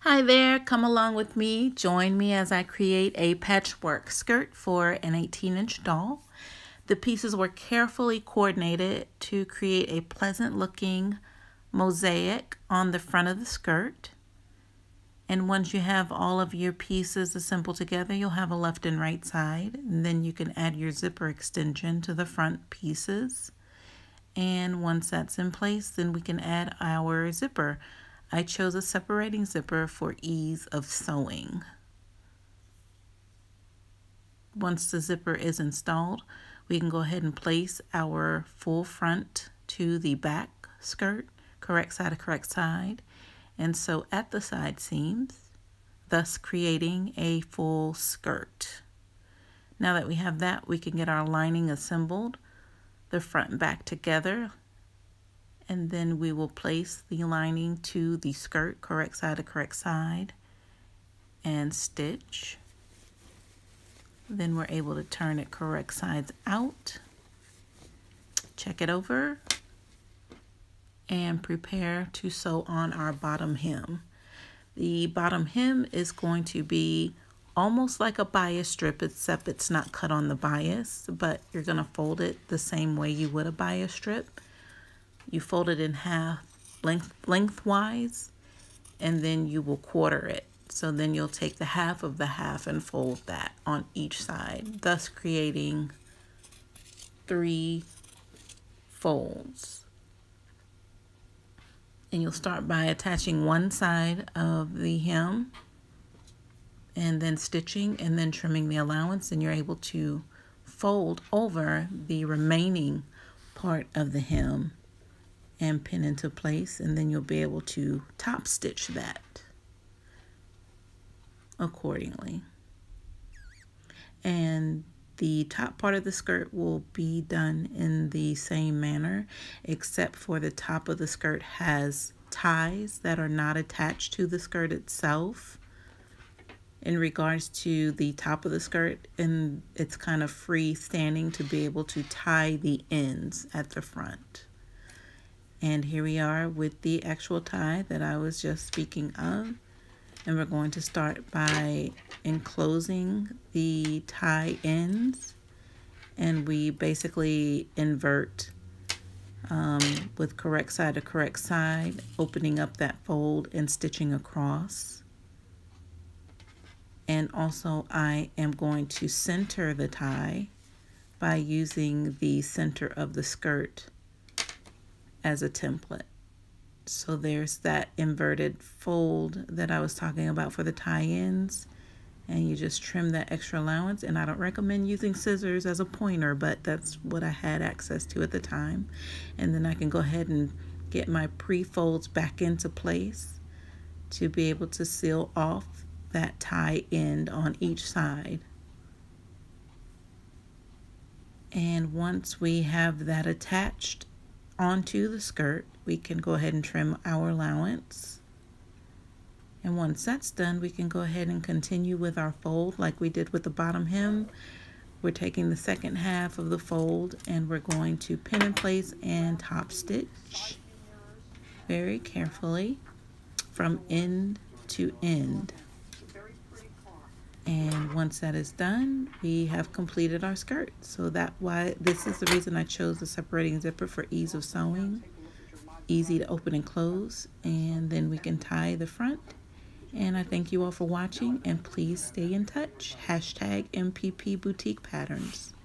Hi there, come along with me. Join me as I create a patchwork skirt for an 18-inch doll. The pieces were carefully coordinated to create a pleasant looking mosaic on the front of the skirt. And once you have all of your pieces assembled together, you'll have a left and right side. And then you can add your zipper extension to the front pieces. And once that's in place, then we can add our zipper. I chose a separating zipper for ease of sewing. Once the zipper is installed, we can go ahead and place our full front to the back skirt, correct side to correct side, and sew at the side seams, thus creating a full skirt. Now that we have that, we can get our lining assembled, the front and back together, and then we will place the lining to the skirt, correct side to correct side, and stitch. Then we're able to turn it correct sides out, check it over, and prepare to sew on our bottom hem. The bottom hem is going to be almost like a bias strip, except it's not cut on the bias, but you're going to fold it the same way you would a bias strip. You fold it in half lengthwise, and then you will quarter it. So then you'll take the half of the half and fold that on each side, thus creating 3 folds. And you'll start by attaching one side of the hem and then stitching and then trimming the allowance, and you're able to fold over the remaining part of the hem and pin into place, and then you'll be able to top stitch that accordingly. And the top part of the skirt will be done in the same manner, except for the top of the skirt has ties that are not attached to the skirt itself. In regards to the top of the skirt, and it's kind of free standing to be able to tie the ends at the front. And here we are with the actual tie that I was just speaking of. And we're going to start by enclosing the tie ends. And we basically invert with correct side to correct side, opening up that fold and stitching across. And also I am going to center the tie by using the center of the skirt as a template. So there's that inverted fold that I was talking about for the tie-ins, and you just trim that extra allowance. And I don't recommend using scissors as a pointer, but that's what I had access to at the time. And then I can go ahead and get my pre-folds back into place to be able to seal off that tie end on each side. And once we have that attached onto the skirt, we can go ahead and trim our allowance. And once that's done, we can go ahead and continue with our fold like we did with the bottom hem. We're taking the second half of the fold and we're going to pin in place and top stitch very carefully from end to end. And once that is done, we have completed our skirt. So this is the reason I chose the separating zipper, for ease of sewing, easy to open and close, and then we can tie the front. And I thank you all for watching, and please stay in touch. #MPP Boutique Patterns.